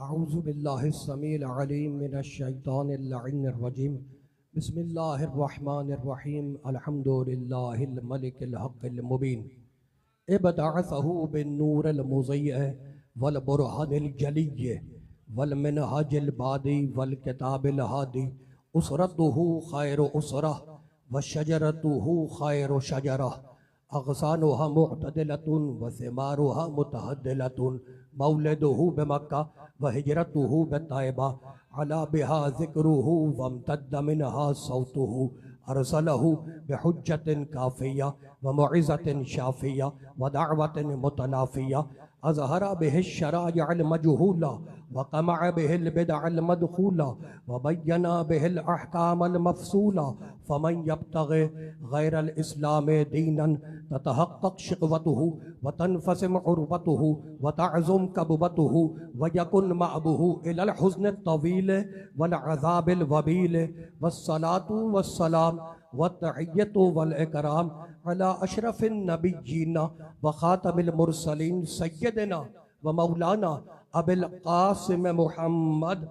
अऊज़ु बिल्लाहिस समीइल अलीम मिनश शैतानिर लईनिर रजीम। बिस्मिल्लाहिर रहमानिर रहीम। अल्हम्दुलिल्लाहिल मलिकिल हक़्क़िल मुबीन। इब्तअसहु बिन्नूरिल मुज़य्य वल बुरहानिल जलिय्य वल मिनहाजिल बादी वल किताबिल हादी। उसरतुहु खैरु उसरह व शजरतुहु खैरु शजरह। अग़सानुहा मुअतदिलतुन व सिमारुहा मुतहद्दिलतुन। मौलिदुहु बिमक्का व हिजरतुहु बितैबा। अला बिहा ज़िक्रुहु वम्तद्द मिनहा सौतुहु। अरसलहु बिहुज्जतिन काफ़िया व मौइज़तिन शाफ़िया व दअवतिन मुतलाफ़िया। अज़हरा बिहिश शराइअल मजहूला व क़मअ बिहिल बिदअल मदख़ूला व बय्यना बिहिल अहकामल मफ़सूला। फ़मन यब्तग़ि गैरल इस्लामि दीनन ततहक़्क़क़ शिक़वतुहु व तनफ़सिम उर्वतुहु व तअज़ुम कब्वतुहु व यकुन मअबुहु इलल हुज़्नित तवील वल अज़ाबिल वबील। वस्सलातु वस्सलाम वत्तहिय्यतु वल इकराम अला अशरफिन नबिय्यीन व ख़ातमिल मुरसलीन सय्यदिना व मौलाना अबिल क़ासिम मुहम्मद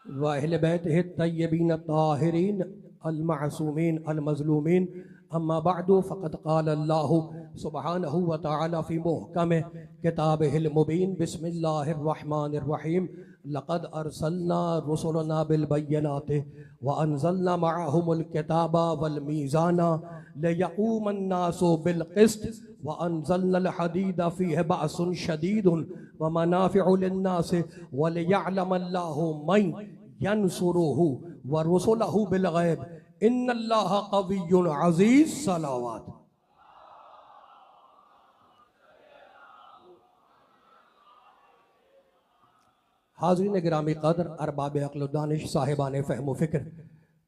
व अहले बैतिहि तय्यबीन ताहिरीन अल मासूमीन अल मज़लूमीन। अम्मा बअदु फ़क़द क़ाल अल्लाहु सुब्हानहु व तआला फ़ी मुहकम किताबिहिल मुबीन। बिस्मिल्लाहिर रहमानिर रहीम। लक़द अरसलना रुसुलना बिल बय्यिनाति व अंज़लना मअहुमुल किताबा वल मीज़ाना लियक़ूमन नासु बिल क़िस्त व अंज़लनल हदीदा फ़ीहि बअसुन शदीदुन व मनाफ़िउ लिन्नासि व लियअलमल्लाहु मन यंसुरुहु व रुसुलहु बिल गैब इन्नल्लाहा क़विय्युन अज़ीज़। सलावत। हाज़रीन गिरामी क़द्र, अरबाब अक़्ल व दानिश, साहिबान फ़हम व फ़िक्र,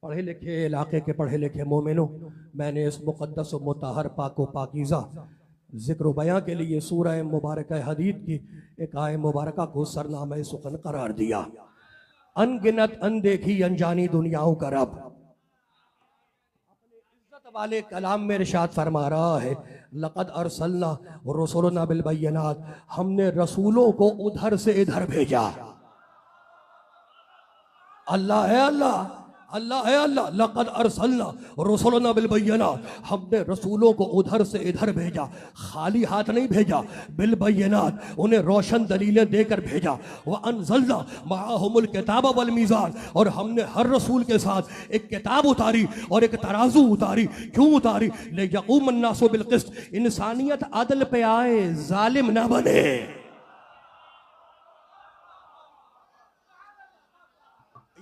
पढ़े लिखे इलाके के पढ़े लिखे मोमिनों, मैंने इस मुक़द्दस व मुतहर पाक व पाकीज़ा ज़िक्र व बयां के लिए सूरह मुबारक हदीद की एक आय मुबारक को सरनामा सुखन करार दिया। अनगिनत अनदेखी अनजानी दुनियाओं का रब अपने इज्जत वाले कलाम में इरशाद फरमा रहा है, लक़द अरसलना रुसुलना बिल बय्यिनात, हमने रसूलों को उधर से इधर भेजा। अल्लाह है अल्लाह, अल्लाह है अल्लाह। लक़द अरसलना रुसुलना बिल बय्यिनात, हमने रसूलों को उधर से इधर भेजा, खाली हाथ नहीं भेजा। बिल बय्यिनात, उन्हें रोशन दलीलें देकर भेजा। व अंज़लना मअहुमुल किताब वल मीज़ान, और हमने हर रसूल के साथ एक किताब उतारी और एक तराजू उतारी। क्यों उतारी? लियक़ूमन नासु बिल क़िस्त, इंसानियत अदल पे आए, जालिम ना बने।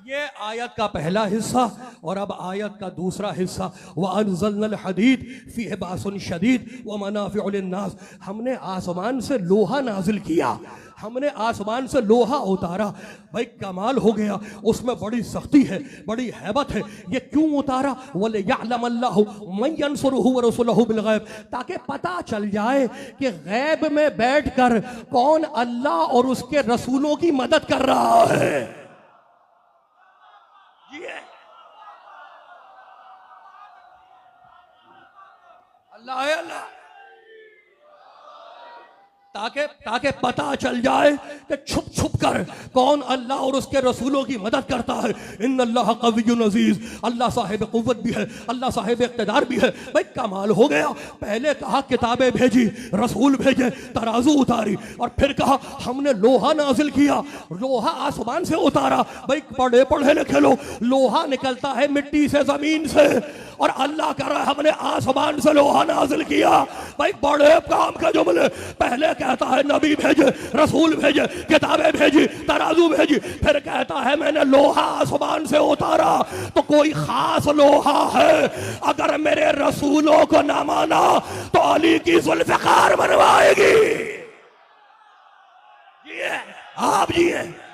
ये आयत का पहला हिस्सा और अब आयत का दूसरा हिस्सा। व अंज़लनल हदीद फ़ीहि बासुन शदीद व मनाफ़िउ लिन्नास, हमने आसमान से लोहा नाजिल किया, हमने आसमान से लोहा उतारा। भाई कमाल हो गया, उसमें बड़ी सख्ती है, बड़ी हैबत है। ये क्यों उतारा? वलियअलमल्लाहु मन यंसुरुहु व रसूलहु बिल गैब, ताकि पता चल जाए कि गैब में बैठकर कौन अल्लाह और उसके रसूलों की मदद कर रहा है। अल्लाह है अल्लाह, ताकि पता चल जाए कि छुप छुप कर कौन अल्लाह और उसके रसूलों की मदद करता है। इन्नल्लाह क़विय्युन अज़ीज़, अल्लाह साहिब क़ुव्वत भी है, अल्लाह साहिब इक़्तिदार भी है। भाई कमाल हो गया, पहले कहा किताबें भेजी, रसूल भेजे, तराजू उतारी, और फिर कहा हमने लोहा नाजिल किया, लोहा आसमान से उतारा। भाई पढ़े पढ़े लिखे लोग, लोहा निकलता है मिट्टी से, जमीन से, और अल्लाह कह रहा है हमने आसमान से लोहा नाजिल किया। भाई बड़े काम के जुमले, पहले कहता है नबी भेजे, रसूल भेजे, किताबें भेजी, तराजू भेजी, फिर कहता है मैंने लोहा आसमान से उतारा। तो कोई खास लोहा है? अगर मेरे रसूलों को ना माना तो अली की जुल्फ़िकार बनवाएगी। जिए आप, जिए।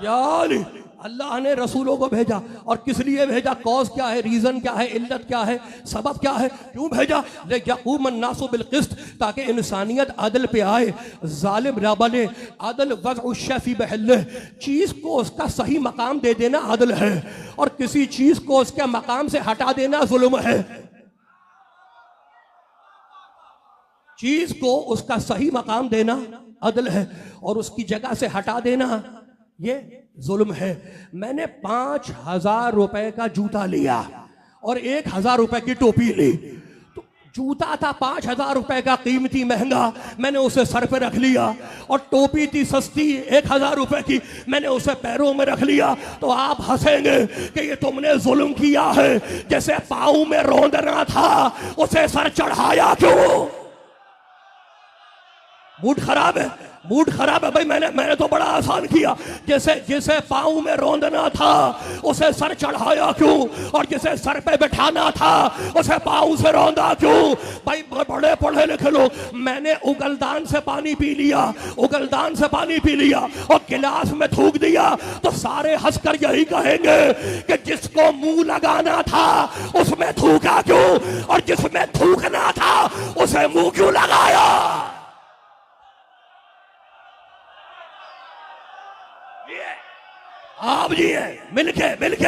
यार अल्लाह ने रसूलों को भेजा और किस लिए भेजा, कॉज क्या है, रीजन क्या है, इल्लत क्या है, सबब क्या है, क्यों भेजा? यक़ूम अन्नासु बिल क़िस्त, ताकि इंसानियत अदल पे आए, जालिम ना बने। अदल वज़उ शै फ़ी महल्लिह, चीज को उसका सही मकाम दे देना अदल है, और किसी चीज को उसके मकाम से हटा देना जुल्म है। चीज को उसका सही मकाम देना अदल है, और उसकी जगह से हटा देना ये जुल्म है। मैंने 5,000 रुपए का जूता लिया और 1,000 रुपए की टोपी ली, तो जूता था 5,000 रुपए का कीमती महंगा, मैंने उसे सर पे रख लिया, और टोपी थी सस्ती 1,000 रुपए की, मैंने उसे पैरों में रख लिया। तो आप हंसेंगे कि ये तुमने जुल्म किया है, जैसे पाँव में रौंदना था उसे सर चढ़ाया क्यों? मूड खराब है, मूड खराब है भाई। मैंने तो बड़ा आसान किया, जैसे पाँव में रौंदना था उसे सर चढ़ाया क्यों, और जिसे सर पे बिठाना था उसे पाँव से रौंदा क्यों? भाई बड़े पढ़े लिखे लोग, मैंने उगलदान से पानी पी लिया, उगलदान से पानी पी लिया और गिलास में थूक दिया, तो सारे हंसकर यही कहेंगे कि जिसको मुंह लगाना था उसमें थूका क्यों, और जिसमें थूकना था उसे मुंह क्यों लगाया? आप जी है मिलके मिलके।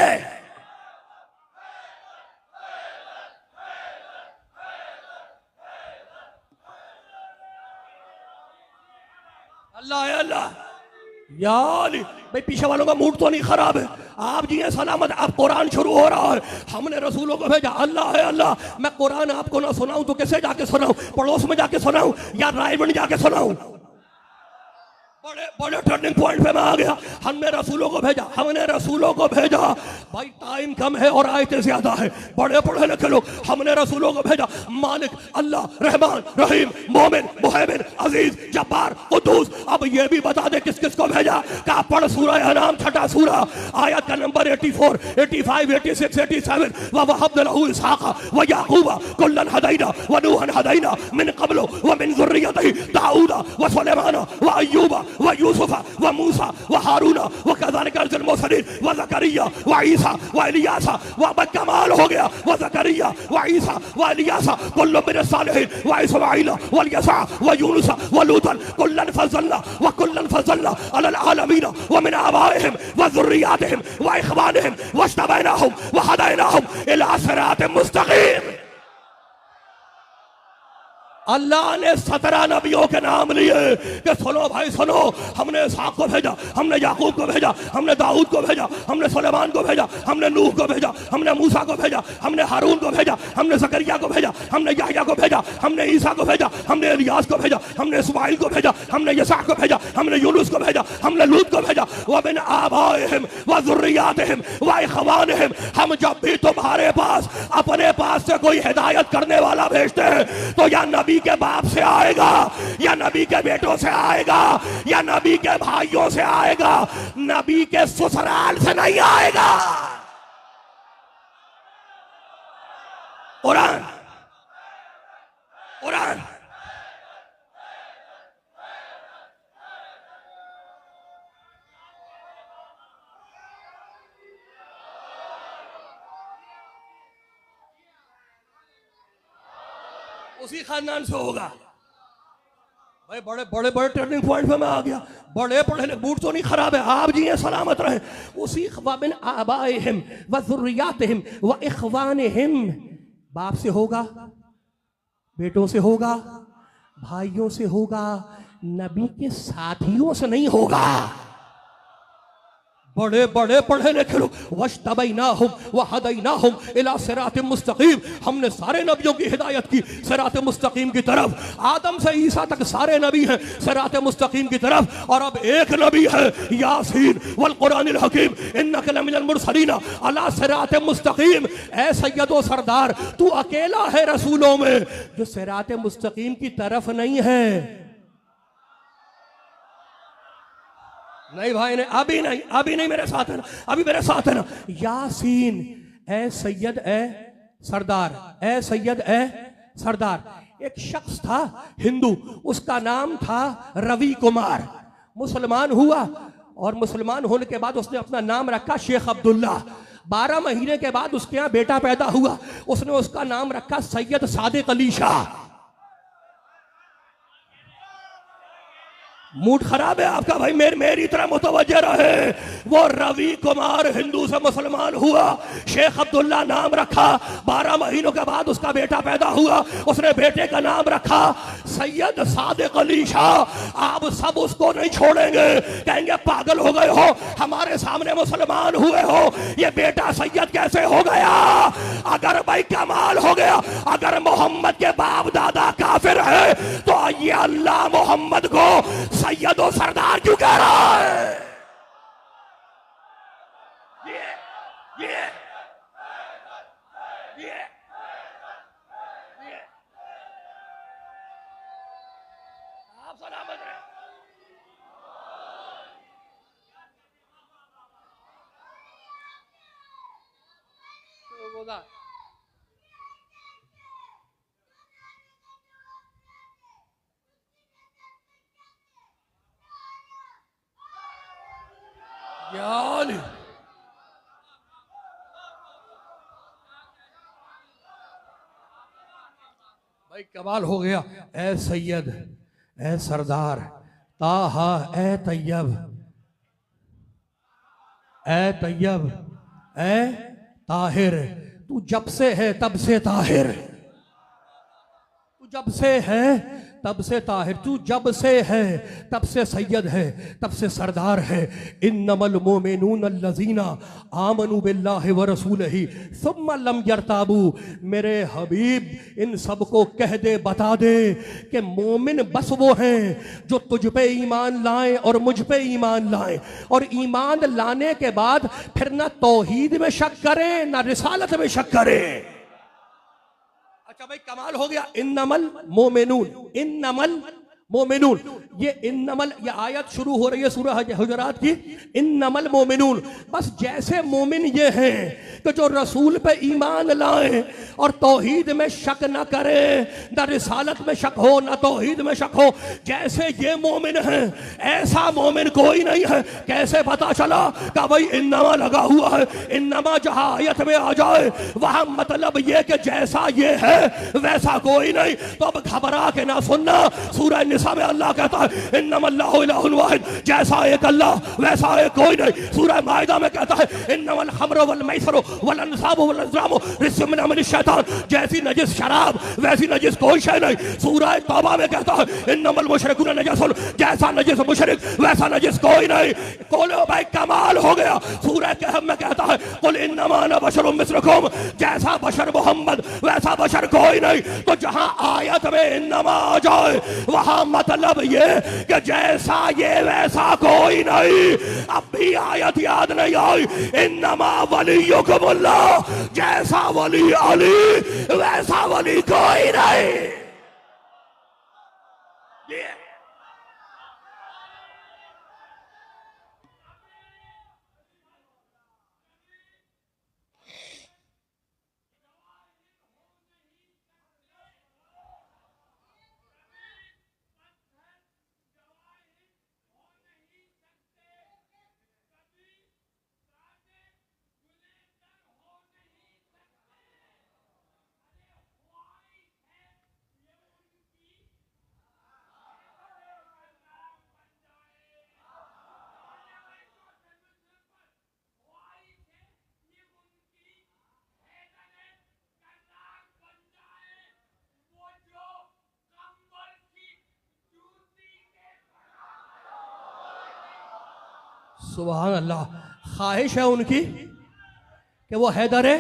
अल्लाह अल्लाह यार, भाई पीछे वालों का मूड तो नहीं खराब है, आप जी हैं सलामत। अब कुरान शुरू हो रहा है, हमने रसूलों को भेजा। अल्लाह है अल्लाह। मैं कुरान आपको ना सुनाऊं तो कैसे जाके सुनाऊं? पड़ोस में जाके सुनाऊं या रायबंद जाके सुनाऊं? बड़े बड़े टर्निंग पॉइंट पे मैं आ गया। हमने रसूलों को भेजा, हमने रसूलों को भेजा। भाई टाइम कम है और आयतें ज्यादा है, बड़े पढ़े लिखे लोग। हमने रसूलों को भेजा, मालिक अल्लाह, रहमान रहीम, मोमिन मुहैमिन अजीज जब्बार कुद्दूस। अब ये भी बता दे किस किस को भेजा। का पढ़ सूरह अनाम छठा सूरा, आयत का नंबर 84, 85, 86, 87। व वहब्ना लहू इसहाक़ व याक़ूब कुल्लन हदैना व नूहन हदैना मिन क़ब्लु व मिन ज़ुर्रियतिही दाऊद व सुलैमान व अय्यूब व यूसुफ व मूसा व हारून व कज़ालिका नज़्ज़िल मुरसलीन व ज़करिया व ईसा व इलियास व कमाल हो गया, व ज़करिया व ईसा व इलियास कुल्लुम मिन सालिहीन व इस्माईल व यसअ व यूनुस व लूतन कुल्लन फज़्ज़लना अलल आलमीन व मिन आबाइहिम व ज़ुर्रिय्यातिहिम व इख़वानिहिम वज्तबैनाहुम व हदैनाहुम इला सिरातिम मुस्तक़ीम। अल्लाह ने 17 नबियों के नाम लिए कि सुनो भाई सुनो, हमने इसहाक़ को भेजा, हमने याकूब को भेजा, हमने दाऊद को भेजा, हमने सुलेमान को भेजा, हमने नूह को भेजा, हमने मूसा को भेजा, हमने हारून को भेजा, हमने ज़करिया को भेजा, हमने याह्या को भेजा, हमने ईसा को भेजा, हमने इलियास को भेजा, हमने इस्माईल को भेजा, हमने यसअ को भेजा, हमने यूनुस को भेजा, हमने लूत को भेजा। व मिन आबाइहिम व ज़ुर्रिय्यातिहिम व इख़वानिहिम। हम जब भी तुम्हारे पास अपने पास से कोई हिदायत करने वाला भेजते हैं तो या नबी के बाप से आएगा, या नबी के बेटों से आएगा, या नबी के भाइयों से आएगा, नबी के ससुराल से नहीं आएगा। कुरान कुरान उसी खानदान से होगा। भाई बड़े बड़े बड़े टर्निंग पॉइंट पे मैं आ गया, बड़े पढ़े मूड तो नहीं खराब है, आप जी हैं सलामत रहे। उसी मिन आबाइहिम व ज़ुर्रिय्यातिहिम व इख़वानिहिम। बाप से होगा, बेटों से होगा, भाइयों से होगा, नबी के साथियों से नहीं होगा। बड़े बड़े पढ़े लिखे लोग, वज्तबैनाहुम व हदैनाहुम इला सिरातिम मुस्तकीम। हमने सारे नबियों की हिदायत की सिरात मुस्तकीम की तरफ। आदम से ईसा तक सारे नबी हैं सिरात मुस्तकीम की तरफ, और अब एक नबी है यासीन वल कुरानिल हकीम इन्नका लमिनल मुरसलीन अला सिरात मुस्तकीम। ऐ सैयदो सरदार, तू अकेला है रसूलों में जो सिरात मुस्तकीम की तरफ नहीं है। नहीं भाई नहीं, अभी नहीं मेरे साथ है ना, अभी मेरे साथ है ना। यासीन, ए सैयद ए सरदार, ए सैयद ए सरदार। एक शख्स था हिंदू, उसका नाम था रवि कुमार। मुसलमान हुआ, और मुसलमान होने के बाद उसने अपना नाम रखा शेख अब्दुल्ला। 12 महीने के बाद उसके यहाँ बेटा पैदा हुआ, उसने उसका नाम रखा सैयद सादिक अली शाह। मूड खराब है आपका भाई, मेरी तरह मुतवज्जे रहे। वो रवि कुमार हिंदू से मुसलमान हुआ, शेख अब्दुल्ला नाम रखा। 12 महीनों के बाद उसका बेटा पैदा हुआ, उसने बेटे का नाम रखा सैयद सादिक अली शाह। आप सब उसको नहीं छोड़ेंगे, कहेंगे पागल हो गए हो, हमारे सामने मुसलमान हुए हो, ये बेटा सैयद कैसे हो गया? अगर भाई कमाल हो गया, अगर मोहम्मद के बाप दादा काफिर है तो ये अल्लाह मोहम्मद को सैयद और सरदार क्यों कह रहा है? ये आप सलामत रहे। यार भाई कमाल हो गया। ए सैयद, ए सरदार, ताहा, ए तैयब, ए तैयब, ए ताहिर, तू जब से है तब से ताहिर, तू जब से है तब से ताहिर, तू जब से है तब से सैयद है, तब से सरदार है। इन्नमल मोमिनून अल्लज़ीना आमनू बिल्लाहि व रसूलिही सुम्मा लम यरताबू। मेरे हबीब इन सबको कह दे, बता दे कि मोमिन बस वो हैं जो तुझ पे ईमान लाएं और मुझ पे ईमान लाएं, और ईमान लाने के बाद फिर ना तौहीद में शक करें ना रिसालत में शक करें। अच्छा भाई कमाल हो गया। इन्नमल मोमिनून, इन्नमल मोमिनून, ये इन्नमल, ये आयत शुरू हो रही है सूरह हुजरात की। इन्नमल मोमिनून, बस जैसे मोमिन ये हैं कि जो रसूल पे ईमान लाएं और तौहीद में शक न करें, न रिसालत में शक हो न तौहीद में शक हो, जैसे ये मोमिन हैं ऐसा मोमिन कोई नहीं है। कैसे पता चला? कि भाई इन्नमा लगा हुआ है, इन्नमा जहां आयत में आ जाए वहां मतलब ये कि जैसा ये है वैसा कोई नहीं। तो अब घबरा के ना सुनना, सूरह निसा में अल्लाह कहता है इन्नमल्लाहु इलाहुन वाहिद, जैसा एक अल्लाह वैसा एक कोई नहीं। सूरह माइदा में कहता है इन्नमल खम्रु वल मैसरु वल अंसाबु वल अज़लामु रिज्सुम मिन अमलि शैतान, जैसी नजिस शराब वैसी नजिस कोई शय नहीं। सूरह तौबा में कहता है इन्नमल मुशरिकून नजसून, जैसा नजिस मुशरिक वैसा नजिस कोई नहीं। बोलो भाई कमाल हो गया। सूरह कहफ में कहता है कुल इन्नमा अना बशरुम मिस्लुकुम, जैसा बशर मोहम्मद वैसा बशर कोई नहीं। तो जहां आयत में इन्नमा आ जाए वहां मतलब ये कि जैसा ये वैसा कोई नहीं। अब भी आयत याद नहीं आई, इन्नमा वलियुकुमुल्लाह, जैसा वली अली वैसा वली कोई नहीं। सुभान अल्लाह। ख्वाहिश है उनकी कि वो हैदर है।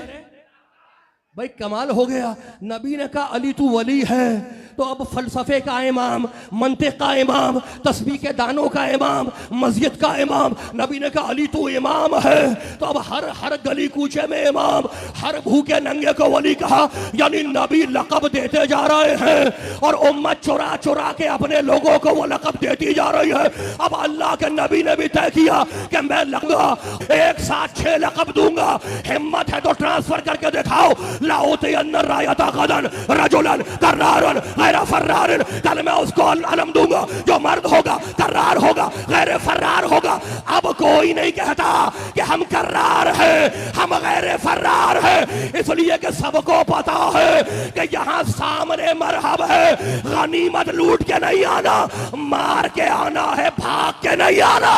भाई कमाल हो गया। नबी ने कहा अली तू वली है, तो अब फलसफे का इमाम, मंतिक का इमाम, तस्बीह के दानों का इमाम, मस्जिद का इमाम, नबी ने कहा अली तू इमाम है, तो अब हर गली कूचे में इमाम, हर भूखे नंगे को वली कहा। यानी नबी लक़ब देते जा रहे हैं और उम्मत चुरा चुरा के अपने लोगों को वो लक़ब देती जा रही है। अब अल्लाह के नबी ने भी तय किया कि मैं लूंगा एक साथ 6 लक़ब दूंगा, हिम्मत है तो ट्रांसफर करके दिखाओ। लाउतियन्न रायता गदन रजुलन कर्रारन गैर फर्रार, कल मैं उसको अलम दूंगा जो मर्द होगा, कर्रार होगा, गैर फर्रार होगा। अब कोई नहीं कहता कि हम कर्रार हैं, हम गैर फर्रार हैं, इसलिए कि सबको पता है कि यहां सामने मरहब है। गनीमत लूट के नहीं आना, मार के आना है, भाग के नहीं आना।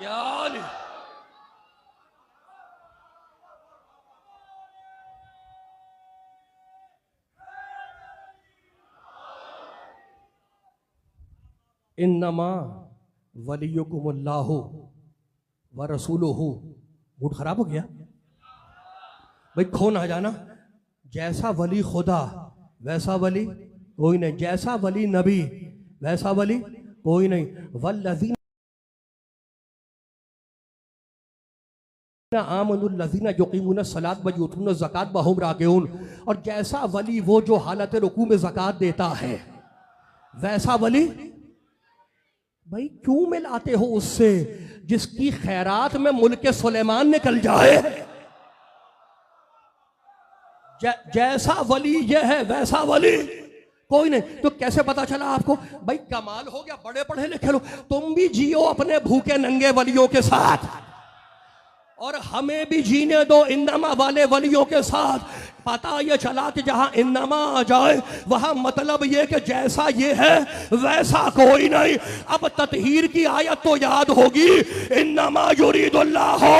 यार इन्नमा वलियुकुमुल्लाहु व रसूलुहु। मूड खराब हो गया भाई, खो ना जाना। जैसा वली खुदा वैसा वली कोई नहीं, जैसा वली नबी वैसा वली कोई नहीं। वल्लज़ीना आमनुल्लज़ीना युक़ीमूना सलात व युतूना ज़कात व हुम राकिऊन। और जैसा वली वो जो हालत रुकू में ज़कात देता है, वैसा वली भाई क्यों मिलाते हो उससे जिसकी खैरात में मुल्क सुलेमान निकल जाए। जैसा वली ये है वैसा वली कोई नहीं। तो कैसे पता चला आपको? भाई कमाल हो गया, बड़े पढ़े लिखे लोग, तुम भी जियो अपने भूखे नंगे वलियों के साथ और हमें भी जीने दो इन्नमा वाले वलियों के साथ। पता ये चला कि जहां इन्नमा आ जाए वहां मतलब ये कि जैसा ये है वैसा कोई नहीं। अब ततहीर की आयत तो याद होगी, इन्नमा युरीदुल्लाहु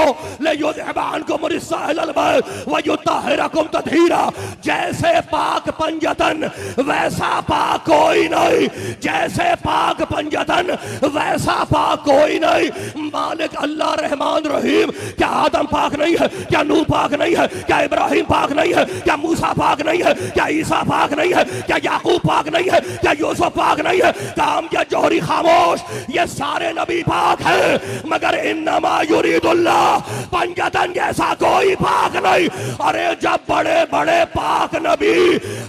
लियुज़हिबा अन्कुम रिज्सा अहलल बैत व युत्तहिरकुम तत्हीरा। जैसे पाक पंजतन वैसा पाक कोई नहीं, जैसे पाक पंजतन वैसा पाक कोई नहीं। मालिक अल्लाह रहमान रहीम। क्या आदम पाक नहीं है? क्या नूह पाक नहीं है? क्या इब्राहिम पाक नहीं है? क्या मूसा पाक नहीं है? क्या ईसा पाक नहीं है? क्या याकूब पाक नहीं है? क्या यूसुफ पाक नहीं है? काम या जोहरी खामोश, ये सारे नबी पाक हैं, मगर इन्नमा युरीदुल्लाह पंजतन जैसा कोई पाक नहीं। अरे जब बड़े बड़े पाक नबी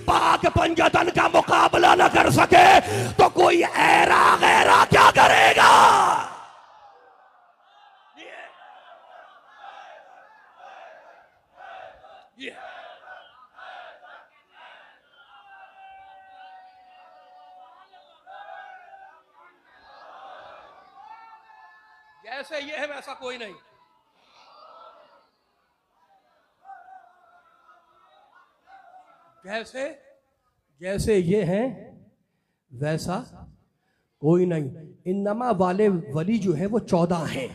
पाक पंजतन का मुकाबला न कर सके तो कोई ऐरा गैरा क्या करेगा? जैसे ये है वैसा कोई नहीं। जैसे जैसे ये हैं वैसा कोई नहीं। इन्नमा वाले वली जो है वो 14 हैं।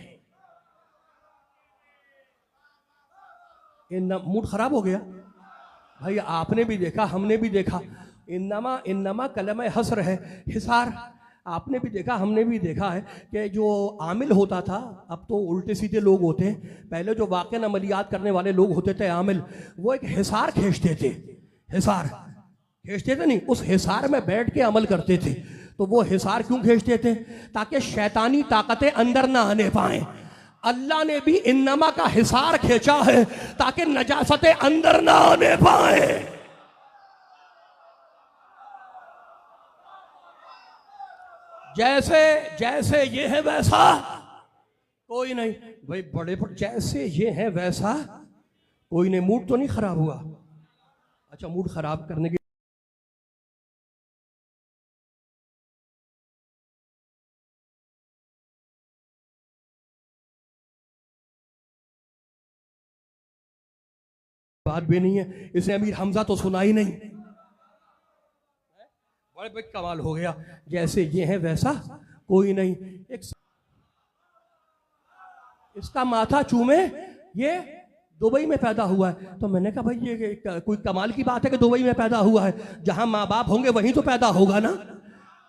मूड खराब हो गया भाई, आपने भी देखा हमने भी देखा। इन्नमा इन्नमा कलम हसर है, हिसार। आपने भी देखा हमने भी देखा है कि जो आमिल होता था, अब तो उल्टे सीधे लोग होते हैं। पहले जो वाक़ई अमलियात करने वाले लोग होते थे आमिल, वो एक हिसार खींचते थे। हिसार खींचते थे नहीं, उस हिसार में बैठ के अमल करते थे। तो वो हिसार क्यों खींचते थे? ताकि शैतानी ताकतें अंदर ना आने पाए। अल्लाह ने भी इन्नमा का हिसार खींचा है ताकि नजासतें अंदर ना आने पाए। जैसे जैसे ये है वैसा कोई नहीं भाई, बड़े पर जैसे ये है वैसा कोई नहीं। मूड तो नहीं खराब हुआ? अच्छा, मूड खराब करने की बात भी नहीं है। इसे अमीर हमजा तो सुना ही नहीं। बड़े बड़े कमाल हो गया। जैसे ये है वैसा कोई नहीं। एक इसका माथा चूमे, ये दुबई में पैदा हुआ है। तो मैंने कहा भाई ये कोई कमाल की बात है कि दुबई में पैदा हुआ है? जहां माँ बाप होंगे वहीं तो पैदा होगा ना।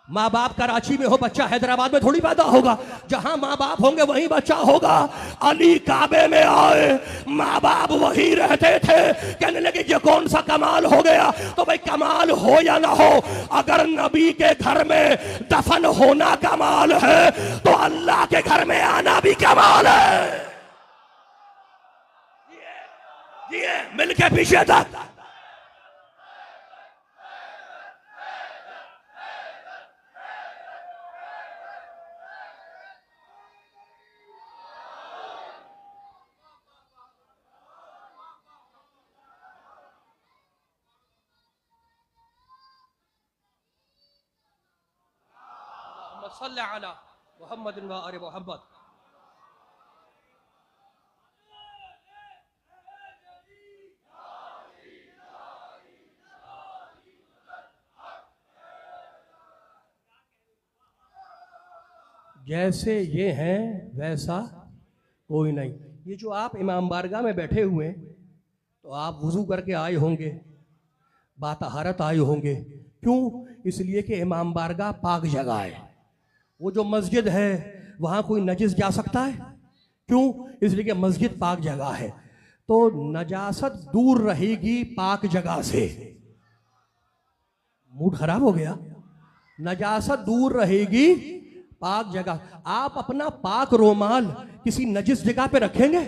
माँ बाप कराची में हो, बच्चा हैदराबाद में थोड़ी पैदा होगा। जहां माँ बाप होंगे वहीं बच्चा होगा। अली काबे में आए, माँ बाप वहीं रहते थे। कहने लगे ये कौन सा कमाल हो गया? तो भाई कमाल हो या ना हो, अगर नबी के घर में दफन होना कमाल है तो अल्लाह के घर में आना भी कमाल है। ये मिलके पीछे तक। सल्ले अला मुहम्मद व आले मुहम्मद। जैसे ये हैं वैसा कोई नहीं। ये जो आप इमाम बारगाह में बैठे हुए हैं, तो आप वुजू करके आए होंगे, बातहारत आए होंगे। क्यों? इसलिए कि इमाम बारगाह पाक जगह है। वो जो मस्जिद है वहाँ कोई नजिस जा सकता है? क्यों? इसलिए कि मस्जिद पाक जगह है। तो नजासत दूर रहेगी पाक जगह से। मूड खराब हो गया? नजासत दूर रहेगी पाक जगह। आप अपना पाक रोमाल किसी नजिस जगह पे रखेंगे?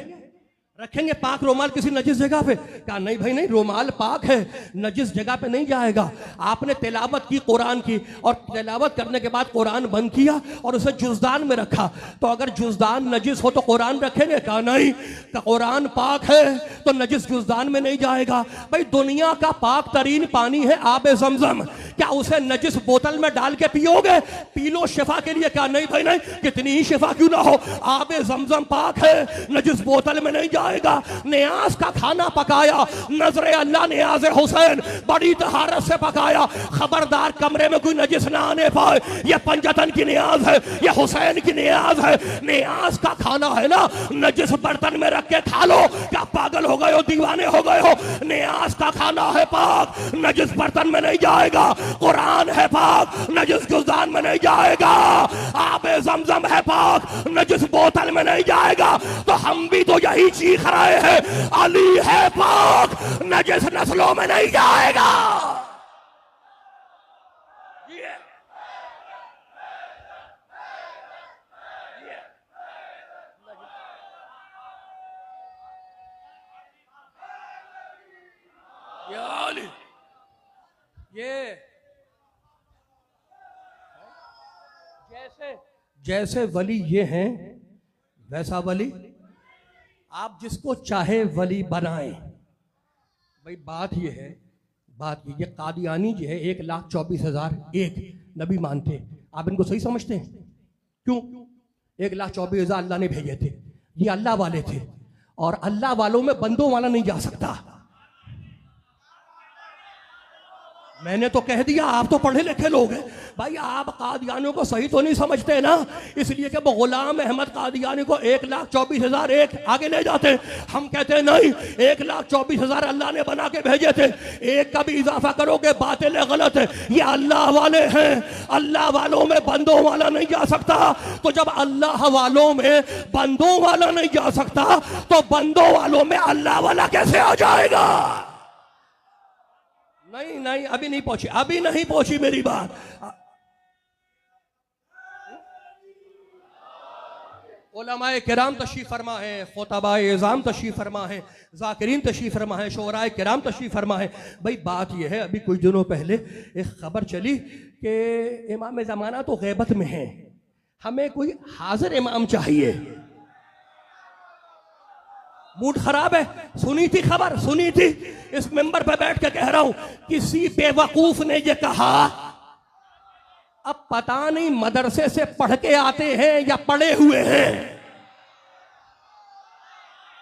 रखेंगे पाक रोमाल किसी नजिस जगह पे? कहा नहीं भाई नहीं, रोमाल पाक है, नजिस जगह पे नहीं जाएगा। आपने तिलावत की कुरान की, और तिलावत करने के बाद कुरान बंद किया और उसे जुज़दान में रखा, तो अगर जुज़दान नजिस हो तो कुरान रखेंगे? कहा नहीं, कुरान पाक है तो नजिस जुज़दान में नहीं जाएगा। भाई दुनिया का पाक तरीन पानी है आबे ज़मज़म, क्या उसे नजिस बोतल में डाल के पियोगे? पी लो शिफा के लिए। कहा नहीं भाई नहीं, कितनी ही शिफा क्यों ना हो, आबे ज़मज़म पाक है, नजिस बोतल में नहीं जाएगा। नियाज का खाना पकाया, नजरे अल्लाह नियाज हुसैन बड़ी तहारत से पकाया, खबरदार कमरे में कोई नजिस ना आने पाए। ये पंजतन की नियाज है, ये हुसैन की नियाज है। नियाज का खाना है ना, नजिस बर्तन में रख के खा लो। क्या पागल हो गए हो, दीवाने हो गए हो? नियाज का खाना है पाक, नजिस बर्तन में नहीं जाएगा। कुरान है पाक, नजिस गुज़दान में नहीं जाएगा। आबे ज़मज़म है पाक, नजिस बोतल में नहीं जाएगा। तो हम भी तो यही चीख रहे हैं, अली है पाक, नजिस नस्लों में नहीं जाएगा। ये जैसे वली ये हैं वैसा वली आप जिसको चाहे वली बनाएं। भाई बात ये है, ये कादियानी जो है 1,24,000 नबी मानते, आप इनको सही समझते हैं? क्यों? 1,24,000 अल्लाह ने भेजे थे, ये अल्लाह वाले थे, और अल्लाह वालों में बंदों वाला नहीं जा सकता। मैंने तो कह दिया, आप तो पढ़े लिखे लोग हैं भाई, आप कादियानियों को सही तो नहीं समझते ना, इसलिए कि वो गुलाम अहमद कादियानी को 1,24,000 आगे ले जाते हैं। हम कहते हैं नहीं, 1,24,000 अल्लाह ने बना के भेजे थे, एक का भी इजाफा करोगे बातिल है, गलत है। ये अल्लाह वाले हैं, अल्लाह वालों में बंदों वाला नहीं जा सकता। तो जब अल्लाह वालों में बंदों वाला नहीं जा सकता, तो बंदों वालों में अल्लाह वाला कैसे आ जाएगा? नहीं नहीं, अभी नहीं पहुंची मेरी बात। उलमाए किराम तशरीफ फरमा है, खुतबाए इज़ाम तशरीफ फरमा है, ज़ाकिरीन तशरीफ फरमा है, शोराए किराम तशरीफ फरमा है। भाई बात यह है, अभी कुछ दिनों पहले एक खबर चली कि इमाम ज़माना तो गैबत में है, हमें कोई हाजिर इमाम चाहिए। मूड खराब है। सुनी थी खबर, सुनी थी, इस मेंबर पे बैठ के कह रहा हूं, किसी बेवकूफ ने ये कहा, अब पता नहीं मदरसे से पढ़ के आते हैं या पढ़े हुए हैं।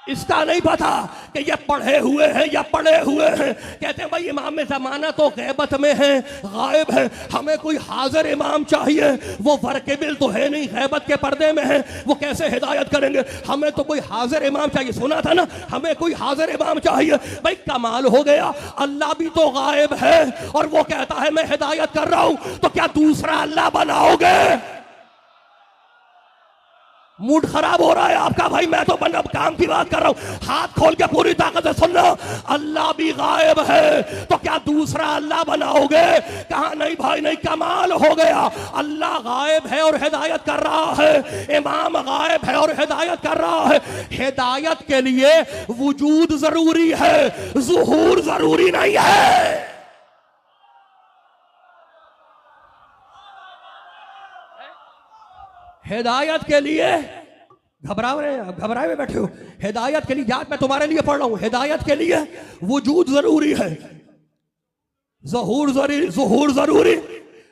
इसका नहीं पता कि ये पढ़े हुए हैं या पढ़े हुए हैं। कहते हैं भाई इमाम ज़माना तो गैबत में है, गायब है, हमें कोई हाजिर इमाम चाहिए। वो वर्केबल तो है नहीं, गैबत के पर्दे में है, वो कैसे हिदायत करेंगे? हमें तो कोई हाजिर इमाम चाहिए। सुना था ना, हमें कोई हाजिर इमाम चाहिए। भाई कमाल हो गया, अल्लाह भी तो गायब है और वो कहता है मैं हिदायत कर रहा हूं, तो क्या दूसरा अल्लाह बनाओगे? मूड खराब हो रहा है आपका। भाई मैं तो मतलब काम की बात कर रहा हूं, हाथ खोल के पूरी ताकत से सुन लो। अल्लाह भी गायब है तो क्या दूसरा अल्लाह बनाओगे? कहा नहीं भाई नहीं, कमाल हो गया। अल्लाह गायब है और हिदायत कर रहा है, इमाम गायब है और हिदायत कर रहा है। हिदायत के लिए वजूद जरूरी है, ज़ुहूर जरूरी नहीं है। हिदायत के लिए घबरा रहे हैं, घबराए हुए बैठे हो। हिदायत के लिए, याद मैं तुम्हारे लिए पढ़ रहा हूं, हिदायत के लिए वजूद जरूरी है, ज़ुहूर जरूरी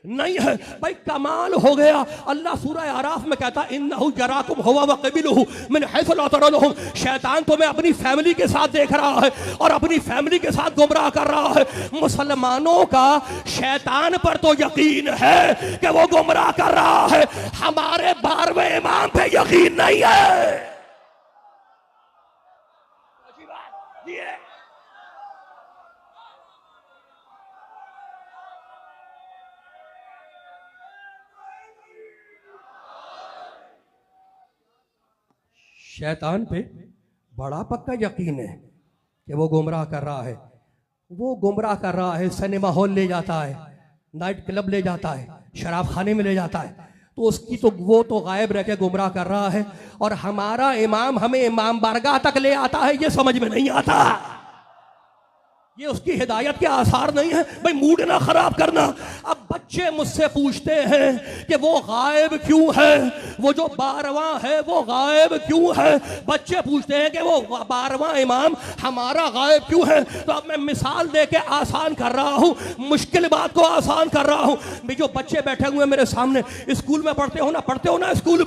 नहीं है। भाई कमाल हो गया। अल्लाह सूरह आराफ में कहता इन्नहु यराकुम हुवा व क़बीलुहु मिन हैसु ला तरौनहुम। शैतान तुम्हें अपनी फैमिली के साथ देख रहा है और अपनी फैमिली के साथ गुमराह कर रहा है। मुसलमानों का शैतान पर तो यकीन है कि वो गुमराह कर रहा है, हमारे 12वें इमाम पे यकीन नहीं है। शैतान पे बड़ा पक्का यकीन है कि वो गुमराह कर रहा है। वो गुमराह कर रहा है, सिनेमा हॉल ले जाता है, नाइट क्लब ले जाता है, शराब खाने में ले जाता है, तो उसकी तो वो तो गायब रह के गुमराह कर रहा है। और हमारा इमाम हमें इमाम बारगाह तक ले आता है, ये समझ में नहीं आता। ये उसकी हिदायत के आसार नहीं है। भाई मूड ना खराब करना। अब बच्चे मुझसे पूछते हैं कि वो गायब क्यों है, वो जो 12वां है वो गायब क्यों है। बच्चे पूछते हैं कि वो 12वां इमाम हमारा गायब क्यों है। तो अब मैं मिसाल दे के आसान कर रहा हूँ, मुश्किल बात को आसान कर रहा हूँ। भाई जो बच्चे बैठे हुए मेरे सामने, स्कूल में पढ़ते हो ना स्कूल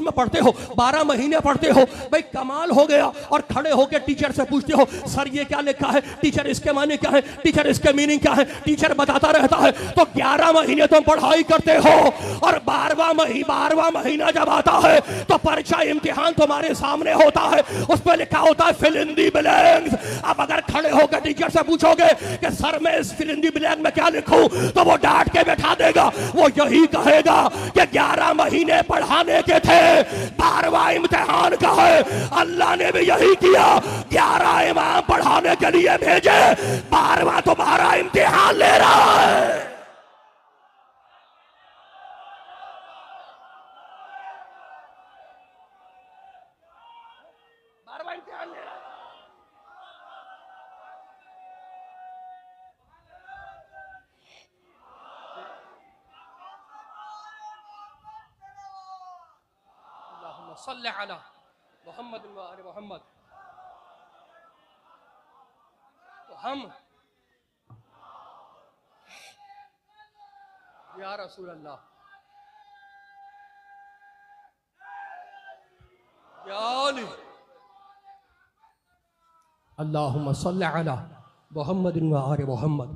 में पढ़ते हो, 12 महीने पढ़ते हो। भाई कमाल हो गया। और खड़े होकर टीचर से पूछते हो सर ये क्या लिखा है, टीचर इसके माने क्या है, टीचर इसके मीनिंग क्या है, टीचर बताता रहता है। तो 11 महीने तुम पढ़ाई करते हो और 12वां महीना जब आता है तो परीक्षा इम्तिहान तुम्हारे सामने होता है, उस पर लिखा होता है फिल इन दी ब्लैंक्स। अब अगर खड़े होकर टीचर से पूछोगे कि सर मैं इस फिल इन दी ब्लैंक में क्या लिखूं, तो वो डांट के बैठा देगा। वो यही कहेगा कि 11 महीने पढ़ाने के थे, 12वां इम्तिहान का है। अल्लाह ने भी यही किया, 11 इमाम पढ़ाने के लिए भेजे, 12वां तुम्हारा इम्तिहान ले रहा है। सल्ले अला मुहम्मद व आले मुहम्मद। तो हम या रसूल अल्लाह या अली अल्लाहुम्मा सल्ले अला मुहम्मद व आले मुहम्मद।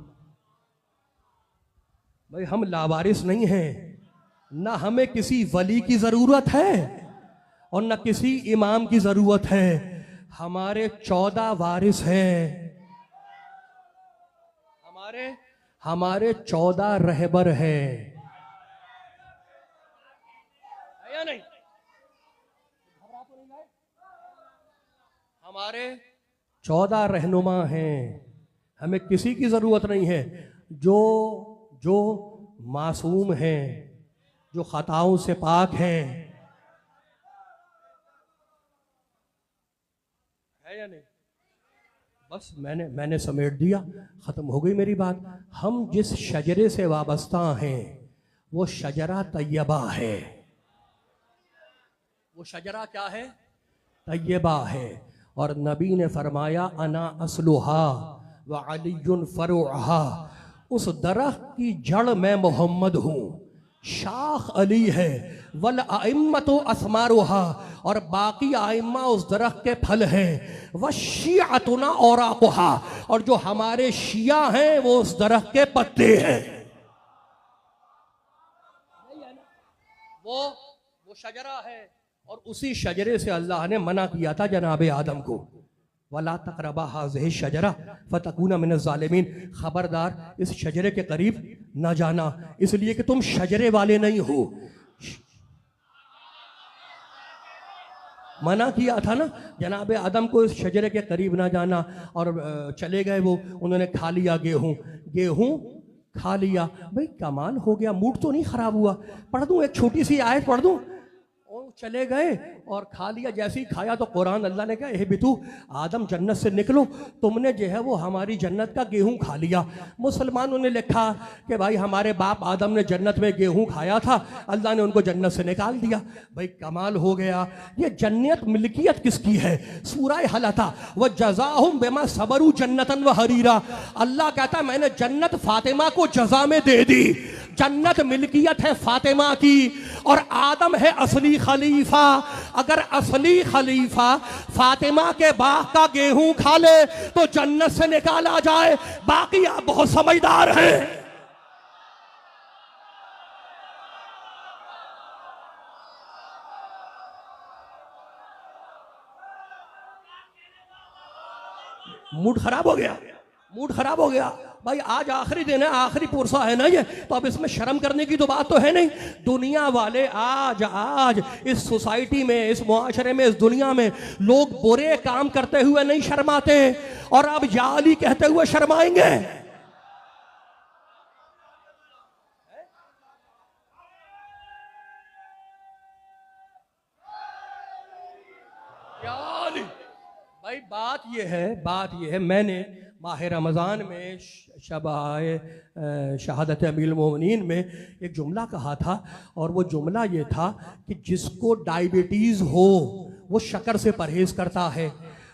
भाई हम लावारिस नहीं हैं, ना हमें किसी वली की जरूरत है और न किसी इमाम की जरूरत है। हमारे 14 वारिस हैं, हमारे 14 रहबर हैं, है या नहीं? हमारे 14 रहनुमा हैं, हमें किसी की जरूरत नहीं है। जो मासूम हैं, जो खताओं से पाक हैं, या नहीं? बस मैंने समेट दिया, खत्म हो गई मेरी बात। हम जिस शजरे से वाबस्ता हैं वो शजरा तैयबा है। वो शजरा क्या है? तैयबा है। और नबी ने फरमाया अना असलुहा व अलीयुन फरुहा। उस दरख्त की जड़ मैं मोहम्मद हूँ, शाख अली है, वल अइम्मतु अस्मारुहा, और बाकी आइम्मा उस दरख्त के फल हैं। वशियातुना औराकुहा, और जो हमारे शिया हैं वो उस दरख्त के पत्ते हैं। वो शजरा है, और उसी शजरे से अल्लाह ने मना किया था जनाब आदम को, वला तक़रबा हाज़िहि शजरा फ़तकूना मिनज़ ज़ालिमीन, खबरदार इस शजरे के करीब न जाना, इसलिए कि तुम शजरे वाले नहीं हो। मना किया था ना जनाब आदम को इस शजरे के करीब ना जाना, और चले गए वो, उन्होंने खा लिया गेहूं खा लिया। भाई कमाल हो गया, मूड तो नहीं खराब हुआ। पढ़ दूं एक छोटी सी आयत पढ़ दूं। चले गए और खा लिया। जैसे ही खाया तो कुरान अल्लाह ने कहा, हे बितू आदम जन्नत से निकलो, तुमने जो है वो हमारी जन्नत का गेहूं खा लिया। मुसलमानों ने लिखा कि भाई हमारे बाप आदम ने जन्नत में गेहूं खाया था, अल्लाह ने उनको जन्नत से निकाल दिया। भाई कमाल हो गया। ये जन्नत मिल्कियत किसकी है? सूरह हल था, वह जज़ाहुम बिमा सबरू जन्नतन व हरीरा। अल्लाह कहता मैंने जन्नत फातिमा को जजा में दे दी। जन्नत मिल्कियत है फातिमा की, और आदम है असली खलीफा। अगर असली खलीफा फातिमा के बाग का गेहूं खा ले तो जन्नत से निकाला जाए। बाकी आप बहुत समझदार हैं। मूड खराब हो गया, मूड खराब हो गया। भाई आज आखिरी दिन है, आखिरी पुरसा है ना ये, तो अब इसमें शर्म करने की तो बात तो है नहीं। दुनिया वाले आज इस सोसाइटी में, इस मुआशरे में, इस दुनिया में लोग बुरे काम करते हुए नहीं शर्माते, और अब या अली कहते हुए शर्माएंगे। भाई बात यह है मैंने माह रमज़ान में शहादत अमीरुल मोमिनीन में एक जुमला कहा था, और वो जुमला ये था कि जिसको डायबिटीज़ हो वो शक्कर से परहेज़ करता है,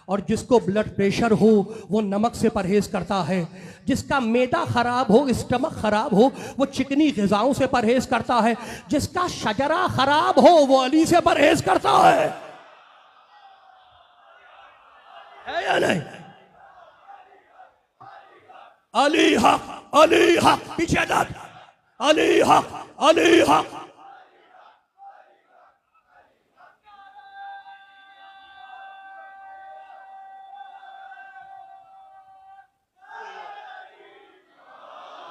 और जिसको ब्लड प्रेशर हो वो नमक से परहेज़ करता है, जिसका मैदा ख़राब हो, स्टमक ख़राब हो वो चिकनी ग़िज़ाओं से परहेज़ करता है, जिसका शजरा ख़राब हो वो अली से परहेज़ करता है या नहीं? अली हक पीछे जात, अली हक।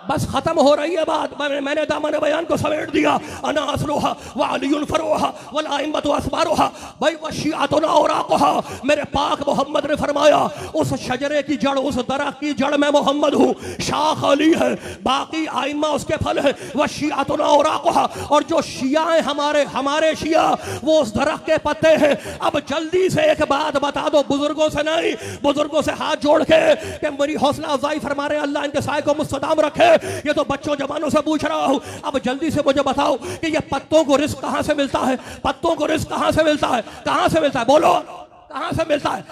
बस खत्म हो रही है बात। मैंने दामन बयान को समेट दिया। अना असरुहा व अलीयुन फरुहा वल आइम्मतु असबारुहा। भाई वशियातुना औराकुहा, मेरे पाक मोहम्मद ने फरमाया उस शजरे की जड़, उस दरख्त की जड़ मैं मोहम्मद हूँ, शाख अली है, बाकी आइम्मा उसके फल है। वशियातुना औराकुहा, और जो शिया हैं हमारे शिया वो उस दरख्त के पत्ते हैं। अब जल्दी से एक बात बता दो, बुजुर्गों से नहीं, बुजुर्गों से हाथ जोड़ के कि मेरी हौसला अफजाई फरमा रहे, अल्लाह इनके साए को मुस्तदाम रखे। ये तो बच्चों जवानों से पूछ रहा हूं, अब जल्दी से मुझे बताओ कि ये पत्तों को रिस्क कहां से मिलता है? पत्तों को रिस्क कहां से मिलता है? कहां से मिलता है? बोलो कहां से मिलता है?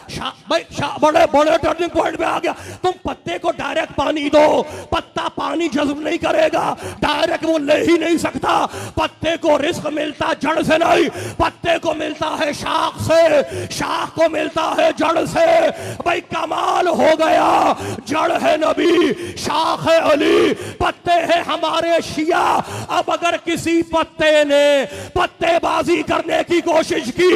बड़े बड़े टर्निंग पॉइंट में आ गया। तुम पत्ते को डायरेक्ट पानी दो, पत्ता पानी जज्ब नहीं करेगा, डायरेक्ट वो ले ही नहीं सकता। पत्ते को रिस्क मिलता जड़ से नहीं, पत्ते को मिलता है शाख से, शाख को मिलता है जड़ से। भाई कमाल हो गया। जड़ है नबी, शाख है अली, पत्ते हैं हमारे शिया। अब अगर किसी पत्ते ने पत्तेबाजी करने की कोशिश की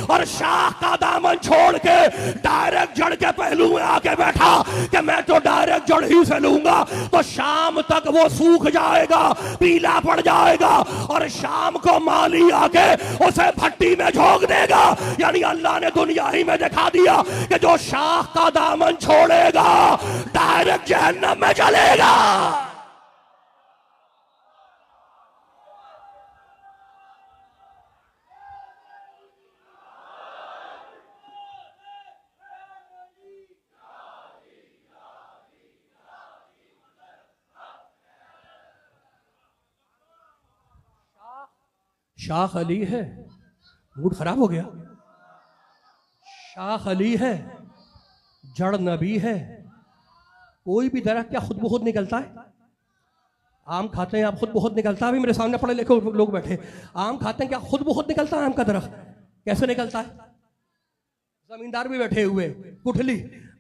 और शाख का दामन छोड़ के डायरेक्ट जड़ के पहलू में आके बैठा कि मैं तो डायरेक्ट जड़ ही से लूंगा, तो शाम तक वो सूख जाएगा, पीला पड़ जाएगा, और शाम को माली आके उसे भट्टी में झोंक देगा। यानी अल्लाह ने दुनिया ही में दिखा दिया कि जो शाख का दामन छोड़ेगा डायरेक्ट जहन्नम में चलेगा। शाख अली है, मूड खराब हो गया। शाख अली है, जड़ नबी है। कोई भी दरख्त क्या खुद बहुत निकलता है? आम खाते हैं आप, खुद बहुत निकलता है। अभी मेरे सामने पढ़े लिखे लोग बैठे, आम खाते हैं क्या खुद बहुत निकलता है आम का दरख्त? कैसे निकलता है? जमींदार भी बैठे हुए, गुठली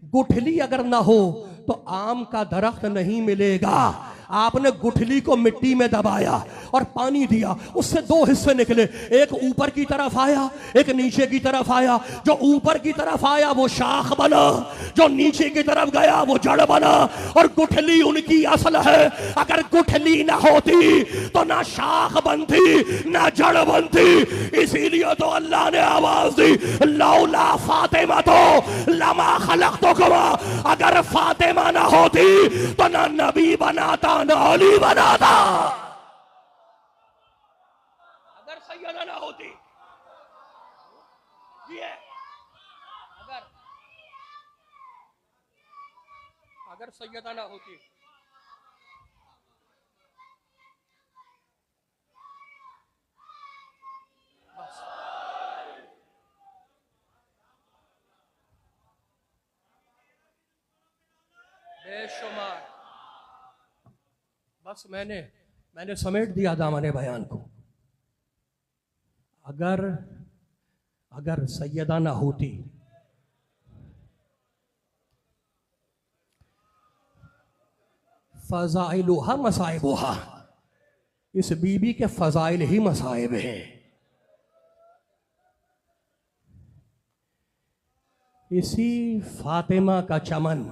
गुठली अगर ना हो तो आम का दरख्त नहीं मिलेगा। आपने गुठली को मिट्टी में दबाया और पानी दिया, उससे दो हिस्से निकले, एक ऊपर की तरफ आया, एक नीचे की तरफ आया। जो ऊपर की तरफ आया वो शाख बना, जो नीचे की तरफ गया वो जड़ बना। और गुठली उनकी असल है। अगर गुठली ना होती तो ना शाख बनती ना जड़ बनती। इसीलिए तो अल्लाह ने आवाज दी, लौला फातिमा तो लमा खलक़तुकुमा। अगर फातिमा ना होती तो ना नबी बनाता ना अली बनाता। अगर सैयदा ना होती, ये अगर सैयदा ना होती, बस बेशुमार, बस मैंने समेट दिया दामने बयान को। अगर सैयदा ना होती, फज़ाइलुहा मसाइबुहा, इस बीबी के फजाइल ही मसाइब हैं। इसी फातिमा का चमन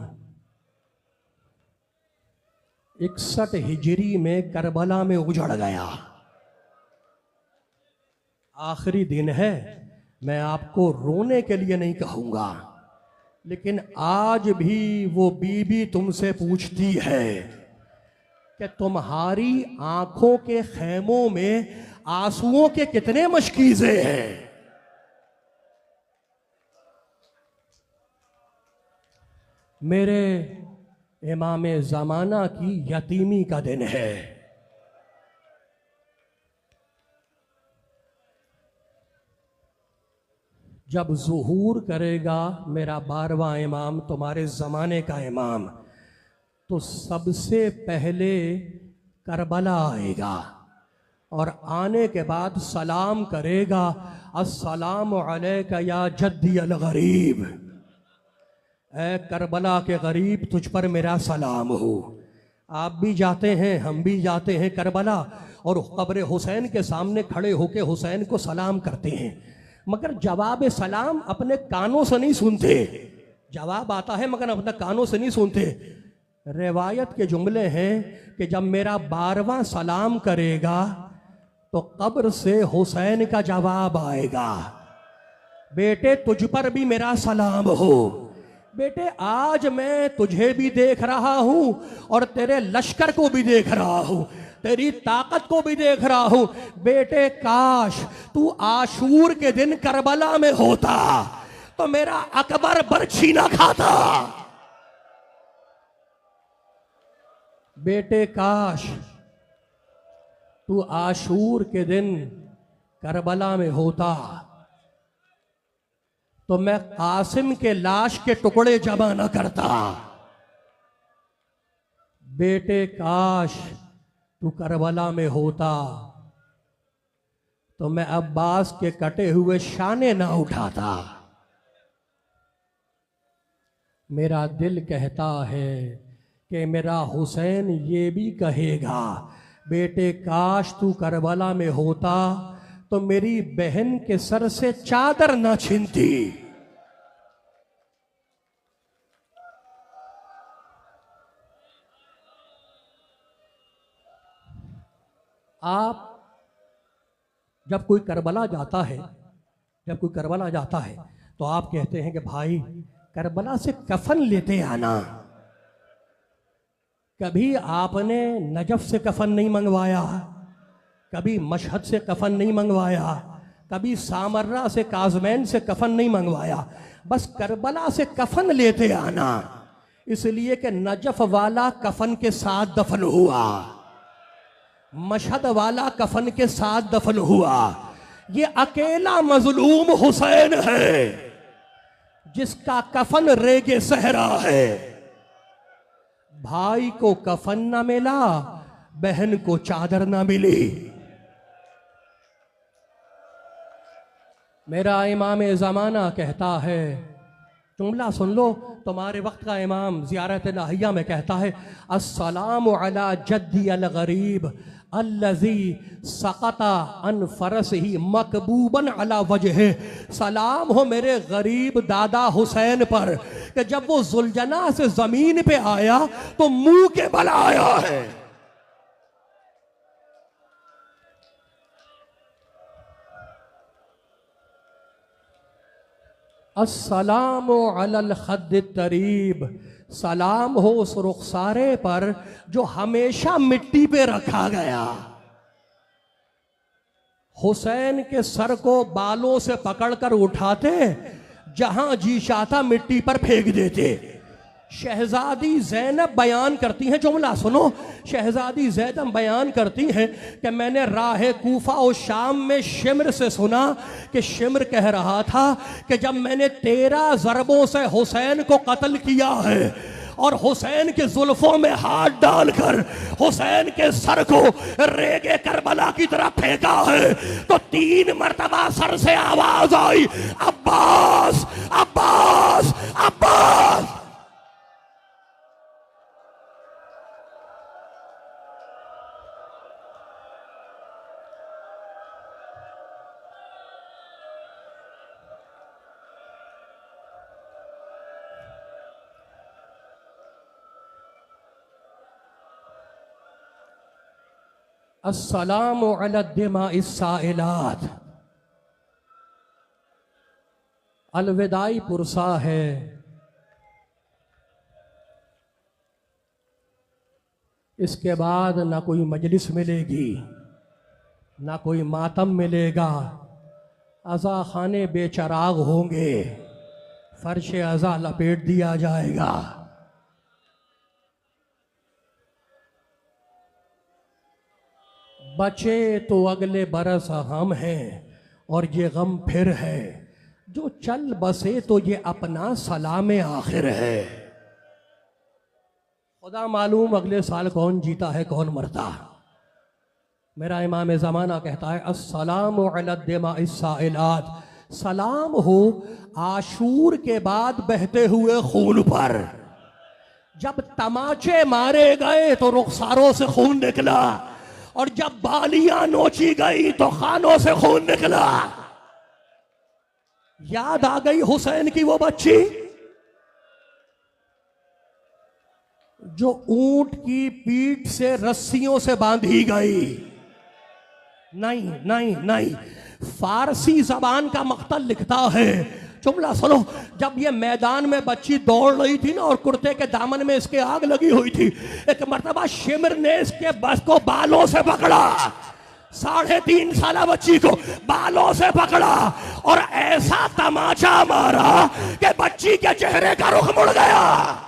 61 हिजरी में करबला में उजड़ गया। आखिरी दिन है, मैं आपको रोने के लिए नहीं कहूंगा, लेकिन आज भी वो बीबी तुमसे पूछती है कि तुम्हारी आंखों के खैमों में आंसुओं के कितने मशकीज़े हैं। मेरे इमाम ज़माना की यतीमी का दिन है। जब ज़ुहूर करेगा मेरा 12वां इमाम, तुम्हारे ज़माने का इमाम, तो सबसे पहले करबला आएगा और आने के बाद सलाम करेगा, अस्सलामु अलैका या जद्दी अल गरीब। ऐ करबला के गरीब, तुझ पर मेरा सलाम हो। आप भी जाते हैं, हम भी जाते हैं करबला, और कब्र हुसैन के सामने खड़े होकर हुसैन को सलाम करते हैं, मगर जवाब सलाम अपने कानों से नहीं सुनते। जवाब आता है मगर अपने कानों से नहीं सुनते। रिवायत के जुमले हैं कि जब मेरा 12वां सलाम करेगा तो कब्र से हुसैन का जवाब आएगा, बेटे तुझ पर भी मेरा सलाम हो। बेटे आज मैं तुझे भी देख रहा हूं और तेरे लश्कर को भी देख रहा हूं, तेरी ताकत को भी देख रहा हूं। बेटे काश तू आशूर के दिन करबला में होता तो मेरा अकबर बर्छी ना खाता। बेटे काश तू आशूर के दिन करबला में होता तो मैं कासिम के लाश के टुकड़े जमा न करता। बेटे काश तू करबला में होता तो मैं अब्बास के कटे हुए शाने ना उठाता। मेरा दिल कहता है कि मेरा हुसैन ये भी कहेगा, बेटे काश तू करबला में होता तो मेरी बहन के सर से चादर ना छीनती। आप जब कोई करबला जाता है, तो आप कहते हैं कि भाई करबला से कफन लेते आना। कभी आपने नजफ से कफन नहीं मंगवाया, कभी मशहद से कफन नहीं मंगवाया, कभी सामर्रा से काजमैन से कफन नहीं मंगवाया, बस करबला से कफन लेते आना। इसलिए कि नजफ वाला कफन के साथ दफन हुआ, मशहद वाला कफन के साथ दफन हुआ। ये अकेला मजलूम हुसैन है जिसका कफन रेगे सहरा है। भाई को कफन ना मिला, बहन को चादर ना मिली। मेरा इमाम ज़माना कहता है, जुमला सुन लो, तुम्हारे वक्त का इमाम ज़ियारत नाहिया में कहता है, अस्सलामु अला जद्दी अल गरीब अल्लज़ी सक़ता अन फ़रसिही मकबूबन अला वजहे। सलाम हो मेरे गरीब दादा हुसैन पर कि जब वो जुलजना से ज़मीन पे आया तो मुंह के बल आया है। अस्सलामु अलल खद्द तरीब, सलाम हो उस रुखसारे पर जो हमेशा मिट्टी पे रखा गया। हुसैन के सर को बालों से पकड़कर उठाते, जहां जी चाहता मिट्टी पर फेंक देते। शहजादी ज़ैनब बयान करती हैं, जुमला सुनो, शहजादी ज़ैनब बयान करती हैं कि मैंने राह कूफा और शाम में शिमर से सुना कि शिमर कह रहा था कि जब मैंने 13 ज़रबों से हुसैन को कत्ल किया है और हुसैन के जुल्फों में हाथ डालकर हुसैन के सर को रेगे करबला की तरफ फेंका है तो 3 मरतबा सर से आवाज आई, अब्बास अब्बास अब्बास। अस्सलामु अला दिमाइस साइलात, अलविदाई पुरसा है। इसके बाद ना कोई मजलिस मिलेगी, ना कोई मातम मिलेगा। अज़ा खाने बेचराग होंगे, फर्श अज़ा लपेट दिया जाएगा। बचे तो अगले बरस हम हैं और ये गम फिर है, जो चल बसे तो ये अपना सलाम आखिर है। खुदा मालूम अगले साल कौन जीता है कौन मरता। मेरा इमाम ज़माना कहता है, अस्सलामु अला दिमाइस साइलात, सलाम हो आशूर के बाद बहते हुए खून पर। जब तमाचे मारे गए तो रुखसारों से खून निकला और जब बालियां नोची गई तो खानों से खून निकला। याद आ गई हुसैन की वो बच्ची जो ऊंट की पीठ से रस्सियों से बांधी गई। नहीं नहीं नहीं, फारसी जबान का मक्तल लिखता है, जुमला सुनो, जब ये मैदान में बच्ची दौड़ रही थी ना और कुर्ते के दामन में इसके आग लगी हुई थी, एक मर्तबा शिमर ने इसके बस को बालों से पकड़ा, 3.5 साला बच्ची को बालों से पकड़ा और ऐसा तमाचा मारा कि बच्ची के चेहरे का रुख मुड़ गया।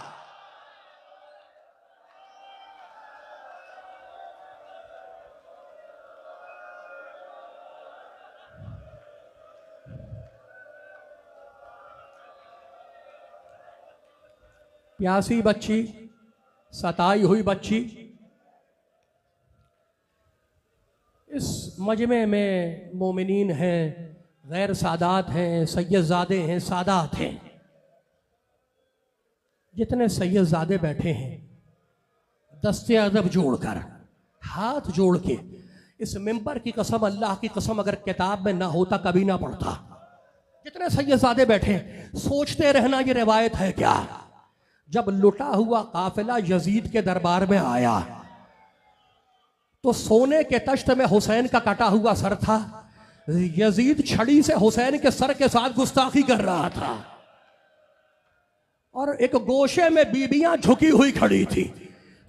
प्यासी बच्ची, सताई हुई बच्ची, इस मजमे में मोमिनीन हैं, गैर सादात हैं, सैयदजादे हैं, सादात हैं। जितने सैयदजादे बैठे हैं, दस्ते अदब जोड़कर, हाथ जोड़ के, इस मिंबर की कसम, अल्लाह की कसम, अगर किताब में ना होता कभी ना पढ़ता। जितने सैयदजादे बैठे हैं, सोचते रहना ये रिवायत है क्या। जब लुटा हुआ काफिला यजीद के दरबार में आया तो सोने के तख्त में हुसैन का कटा हुआ सर था। यजीद छड़ी से हुसैन के सर के साथ गुस्ताखी कर रहा था और एक गोशे में बीबियां झुकी हुई खड़ी थी,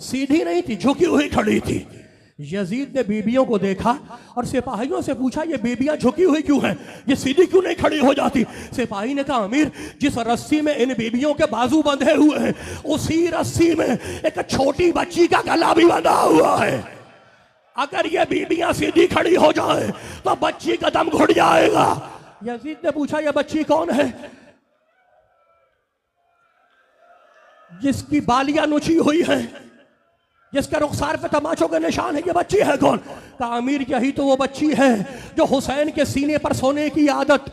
सीधी नहीं थी, झुकी हुई खड़ी थी। यजीद ने बीबियों को देखा और सिपाहियों से पूछा, ये बीबियां झुकी हुई क्यों हैं, ये सीधी क्यों नहीं खड़ी हो जाती। सिपाही ने कहा, अमीर, जिस रस्सी में इन बीबियों के बाजू बंधे हुए हैं उसी रस्सी में एक छोटी बच्ची का गला भी बंधा हुआ है। अगर ये बीबियां सीधी खड़ी हो जाए तो बच्ची का दम घुट जाएगा। यजीद ने पूछा, ये बच्ची कौन है। जिसकी बालियां नुची हुई हैं, जिसके रुखसार पे तमाचों के निशान है, ये बच्ची है कौन। कहा, अमीर, यही तो वो बच्ची है जो हुसैन के सीने पर सोने की आदत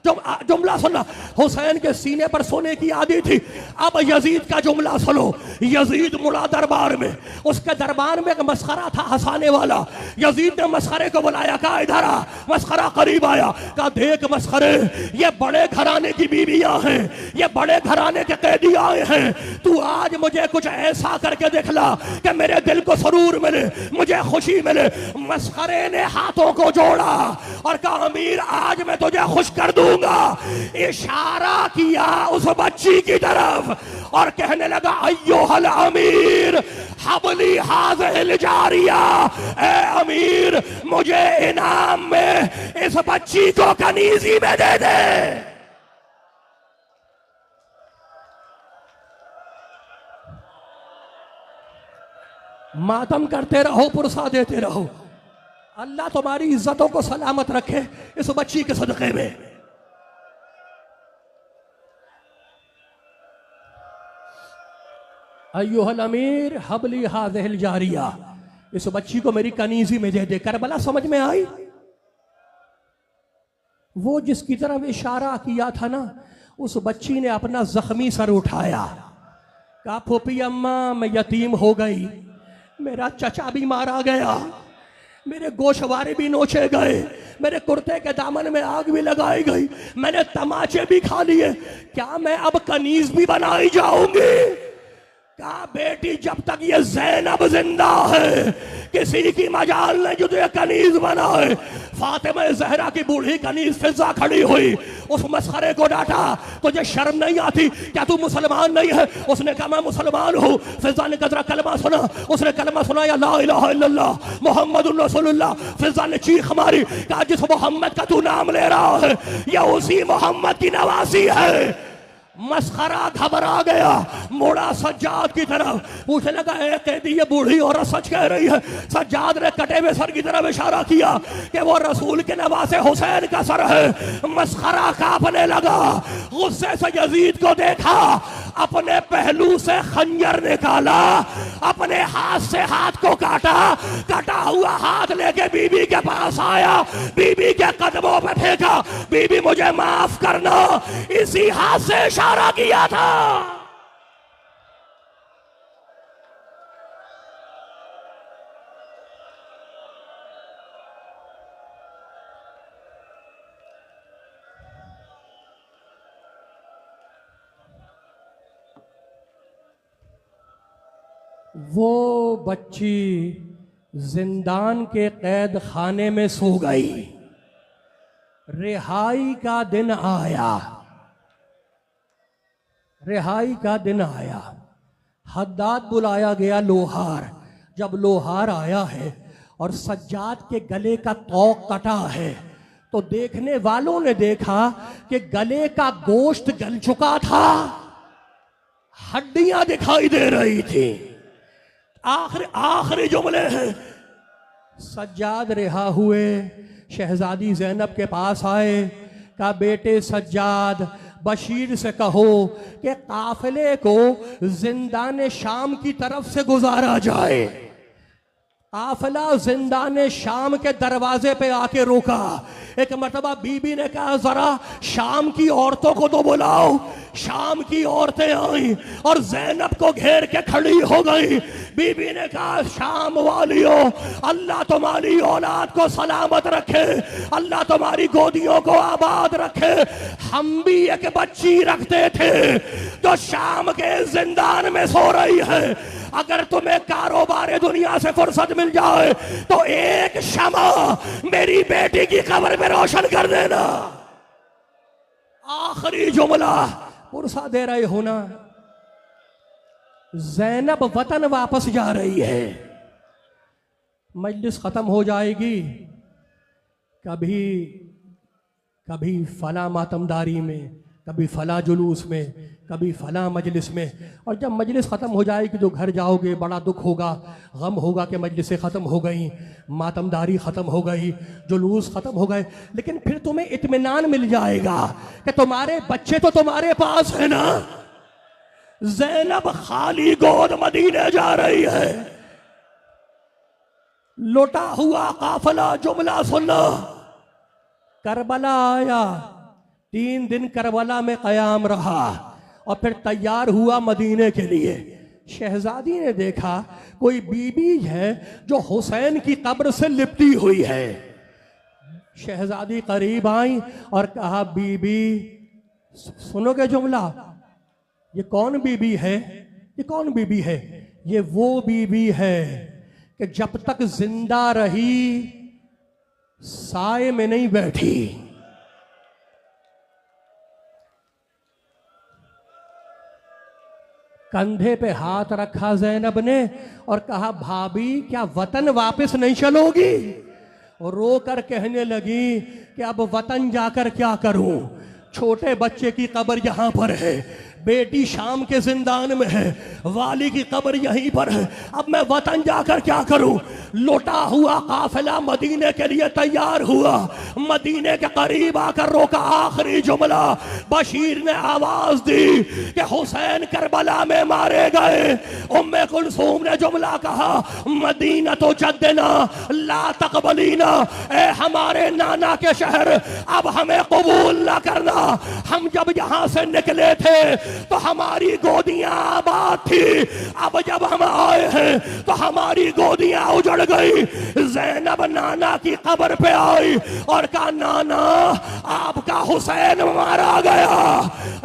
जुमला सुनना, हुसैन के सीने पर सोने की आदि थी। अब यजीद का जुमला सुनो। यजीद मुड़ा दरबार में, उसके दरबार में एक मस्खरा था हंसाने वाला। यजीद ने मस्खरे को बुलाया, कहा इधर आ। मस्खरा करीब आया, कहा देख मस्खरे, ये बड़े घराने की बीवियां हैं, ये बड़े घराने के कैदी आए हैं, तू आज मुझे कुछ ऐसा करके दिखला कि मेरे दिल को सरूर मिले, मुझे खुशी मिले। मस्खरे ने हाथों को जोड़ा और कहा अमीर आज मैं तुझे खुश कर दूंगा। इशारा किया उस बच्ची की तरफ और कहने लगा अय्युहल अमीर हबली हाज़िल जारिया, ए अमीर मुझे इनाम में इस बच्ची को कनीजी में दे दे। मातम करते रहो, पुरसा देते रहो, अल्लाह तुम्हारी इज्जतों को सलामत रखे इस बच्ची के सदक़े में। अय्युहल अमीर हबली हाज़िल जारिया, इस बच्ची को मेरी कनीजी में दे दे। करबला समझ में आई? वो जिसकी तरफ इशारा किया था ना, उस बच्ची ने अपना जख्मी सर उठाया, कहा फूफी अम्मा मैं यतीम हो गई, मेरा चचा भी मारा गया, मेरे गोशवारे भी नोचे गए, मेरे कुर्ते के दामन में आग भी लगाई गई, मैंने तमाचे भी खा लिए, क्या मैं अब कनीज भी बनाई जाऊंगी? कहा बेटी जब तक ये ज़ैनब जिंदा है किसी की मजाल नहीं जो तुझे कनीज बनाए। फातिमा ज़हरा की बूढ़ी कनीज फिजा खड़ी हुई, उस मस्खरे को डांटा, तुझे शर्म नहीं आती क्या, तू मुसलमान नहीं है? उसने कहा मैं मुसलमान हूँ। फिजा ने कदरा कलमा सुना, उसने कलमा सुना या ला इलाहा इल्लल्लाह मुहम्मदुर रसूलुल्लाह। फिजा ने चीख मारी, कहा जिस मोहम्मद का तू नाम ले रहा है या उसी मोहम्मद की नवासी है। मस्खरा घबरा गया, मुड़ा सज्जाद की तरफ, पूछने लगा ए कैदी ये बूढ़ी औरत सच कह रही है? सज्जाद ने कटे हुए सर की तरफ इशारा किया कि वो रसूल के नवासे हुसैन का सर है। मस्खरा कांपने लगा, गुस्से से यजीद को देखा, अपने पहलू से खंजर निकाला, अपने हाथ से हाथ को काटा, कटा हुआ हाथ लेके बीबी के पास आया, बीबी के कदमों पे फेंका, बीबी मुझे माफ करना, इसी हाथ से इशारा किया था। वो बच्ची जिंदान के कैद खाने में सो गई। रिहाई का दिन आया, रिहाई का दिन आया। हद्दाद बुलाया गया लोहार। जब लोहार आया है और सज्जाद के गले का तौक कटा है तो देखने वालों ने देखा कि गले का गोश्त गल चुका था, हड्डियां दिखाई दे रही थी। आखिरी जुमले हैं। सज्जाद रिहा हुए, शहजादी ज़ैनब के पास आए, कहा बेटे सज्जाद बशीर से कहो कि काफिले को जिंदान शाम की तरफ से गुजारा जाए। काफिला जिंदान शाम के दरवाजे पे आके रुका। एक मर्तबा बीबी ने कहा जरा शाम की औरतों को तो बुलाओ। शाम की औरतें आई और ज़ैनब को घेर के खड़ी हो गई। बीबी ने कहा शाम वालियों, अल्लाह तुम्हारी औलाद को सलामत रखे, अल्लाह तुम्हारी गोदियों को आबाद रखे। हम भी एक बच्ची रखते थे जो शाम के जिंदान में सो रही है। अगर तुम्हें कारोबार दुनिया से फुर्सत मिल जाए तो एक शमा मेरी बेटी की कब्र में रोशन कर देना। आखिरी जुमला पुरसा दे रहे हो ना। ज़ैनब वतन वापस जा रही है, मजलिस खत्म हो जाएगी, कभी कभी फला मातमदारी में, कभी फला जुलूस में, कभी फला मजलिस में। और जब मजलिस ख़त्म हो जाएगी तो घर जाओगे, बड़ा दुख होगा, गम होगा कि मजलिसें ख़त्म हो गई, मातमदारी ख़त्म हो गई, जुलूस ख़त्म हो गए। लेकिन फिर तुम्हें इत्मीनान मिल जाएगा कि तुम्हारे बच्चे तो तुम्हारे पास है ना। ज़ैनब खाली गोद मदीने जा रही है। लौटा हुआ काफिला, जुमला सुनना। करबला आया, 3 दिन करबला में कयाम रहा और फिर तैयार हुआ मदीने के लिए। शहजादी ने देखा कोई बीबी है जो हुसैन की कब्र से लिपटी हुई है। शहजादी करीब आई और कहा, बीबी सुनोगे जुमला, ये कौन बीबी है? ये कौन बीबी है? ये वो बीबी है कि जब तक जिंदा रही साए में नहीं बैठी। कंधे पे हाथ रखा ज़ैनब ने और कहा, भाभी क्या वतन वापस नहीं चलोगी? और रो कर कहने लगी कि अब वतन जाकर क्या करूं, छोटे बच्चे की कब्र यहां पर है, बेटी शाम के जिंदान में है, वाली की कब्र यहीं पर है, अब मैं वतन जाकर क्या करूं? लौटा हुआ काफिला मदीने के लिए तैयार हुआ। मदीने के करीब आकर रोका। आखिरी जुमला बशीर ने आवाज दी कि हुसैन करबला में मारे गए। उम्मे कुलसूम ने जुमला कहा, मदीना तो जद्दना ला तकबलीना, ए हमारे नाना के शहर अब हमें कबूल ना करना। हम जब यहां से निकले थे तो हमारी गोदियां आबाद थी, अब जब हम आए हैं तो हमारी गोदियां उजड़ गई। ज़ैनब नाना की कब्र पे आई और कहा, नाना आपका हुसैन मारा गया।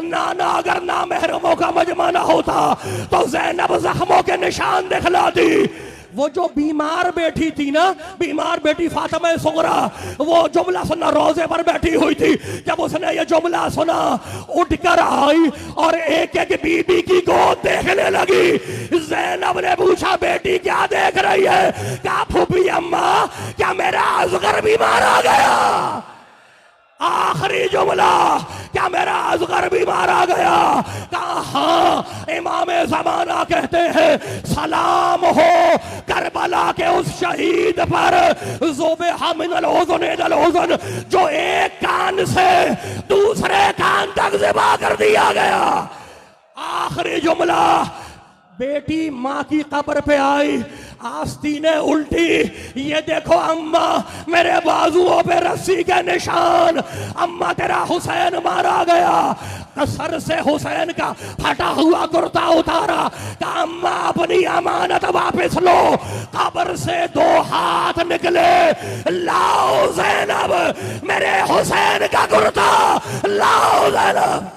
नाना अगर ना महरमों का मजमा ना होता तो ज़ैनब जख्मों के निशान दिखलाती। वो जो बीमार बेटी थी ना, बीमार बेटी फातिमा सुगरा, वो जुमला सुनना रोजे पर बैठी हुई थी। जब उसने ये जुमला सुना उठकर आई और एक एक बीबी की गोद देखने लगी। ज़ैनब ने पूछा, बेटी क्या देख रही है? क्या फूफी अम्मा, क्या मेरा असगर बीमार आ गया? आखिरी जुमला, क्या मेरा असगर बीमार आ गया? कहा हाँ, इमाम ज़माना कहते हैं सलाम हो करबला के उस शहीद पर ज़ुबिहा मिनल उज़ुन, जो एक कान से दूसरे कान तक ज़िबा कर दिया गया। आखिरी जुमला, बेटी माँ की कब्र पे आई, आस्तीने उल्टी, ये देखो अम्मा मेरे बाजुओं पे रस्सी के निशान, अम्मा तेरा हुसैन मारा गया। सर से हुसैन का फटा हुआ कुर्ता उतारा, कहा अम्मा अपनी अमानत वापस लो। कब्र से 2 हाथ निकले, लाओ ज़ैनब मेरे हुसैन का कुर्ता, लाओ ज़ैनब।